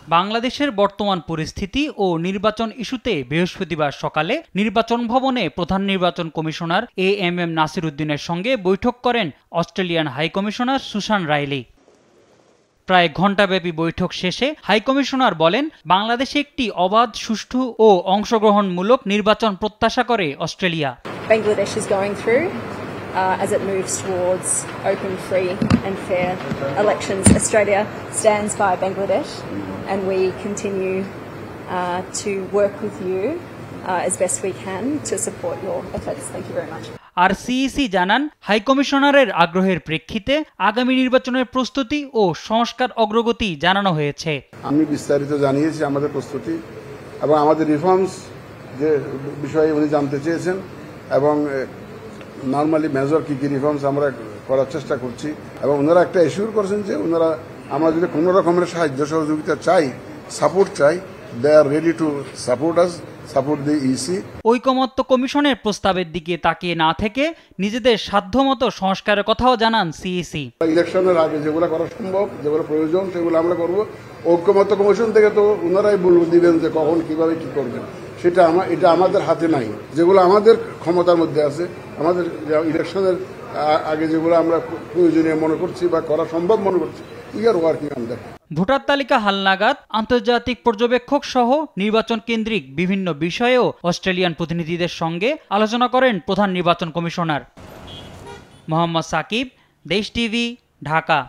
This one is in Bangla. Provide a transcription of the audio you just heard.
বাংলাদেশের বর্তমান পরিস্থিতি ও নির্বাচন ইস্যুতে বৃহস্পতিবার সকালে নির্বাচন ভবনে প্রধান নির্বাচন কমিশনার এএমএম নাসির উদ্দিনের সঙ্গে বৈঠক করেন অস্ট্রেলিয়ান হাইকমিশনার সুসান রাইলি। প্রায় ঘণ্টাব্যাপী বৈঠক শেষে হাইকমিশনার বলেন, বাংলাদেশে একটি অবাধ, সুষ্ঠু ও অংশগ্রহণমূলক নির্বাচন প্রত্যাশা করে Australia. Bangladesh is going through as it moves towards open, free and fair elections. Australia stands by Bangladesh and we continue to work with you as best we can to support your efforts. Thank you very much. আর সিইসি জানান, হাইকমিশনারের আগ্রহের প্রেক্ষিতে আগামী নির্বাচনের প্রস্তুতি ও সংস্কার অগ্রগতি জানানো হয়েছে। আমি বিস্তারিত জানিয়েছি আমাদের প্রস্তুতি এবং আমাদের রিফর্মস যে বিষয়ে উনি জানতে চেয়েছেন এবং নর্মালি মেজর কী কী রিফর্মস আমরা করার চেষ্টা করছি এবং ওনারা একটা এশিওর করেছেন যে ওনারা আমরা যদি কোনো রকমের সাহায্য সহযোগিতা চাই, সাপোর্ট চাই, they are ready to support us, support the EC. ঐকমত্য কমিশনের প্রস্তাবের দিকে তাকিয়ে না থেকে নিজেদের সাধ্যমতো সংস্কারের কথাও জানান সিইসি। ইলেকশনের আগে যেগুলো করা সম্ভব, যেগুলো প্রয়োজন, সেগুলো আমরা করব। ঐকমত্য কমিশন থেকে তো ওনারাই দিবেন যে কখন কিভাবে কি করবেন, এটা আমাদের হাতে নাই। যেগুলো আমাদের ক্ষমতার মধ্যে আছে, আমাদের ইলেকশনের আগে যেগুলো আমরা প্রয়োজনীয় মনে করছি বা করা সম্ভব মনে করছি, we are working on that. Voter তালিকা হালনাগাদ, আন্তর্জাতিক পর্যবেক্ষক সহ নির্বাচন কেন্দ্রিক বিভিন্ন বিষয়েও অস্ট্রেলিয়ান প্রতিনিধিদের সঙ্গে আলোচনা করেন প্রধান নির্বাচন কমিশনার। মোহাম্মদ সাকিব, দেশ টিভি, ঢাকা।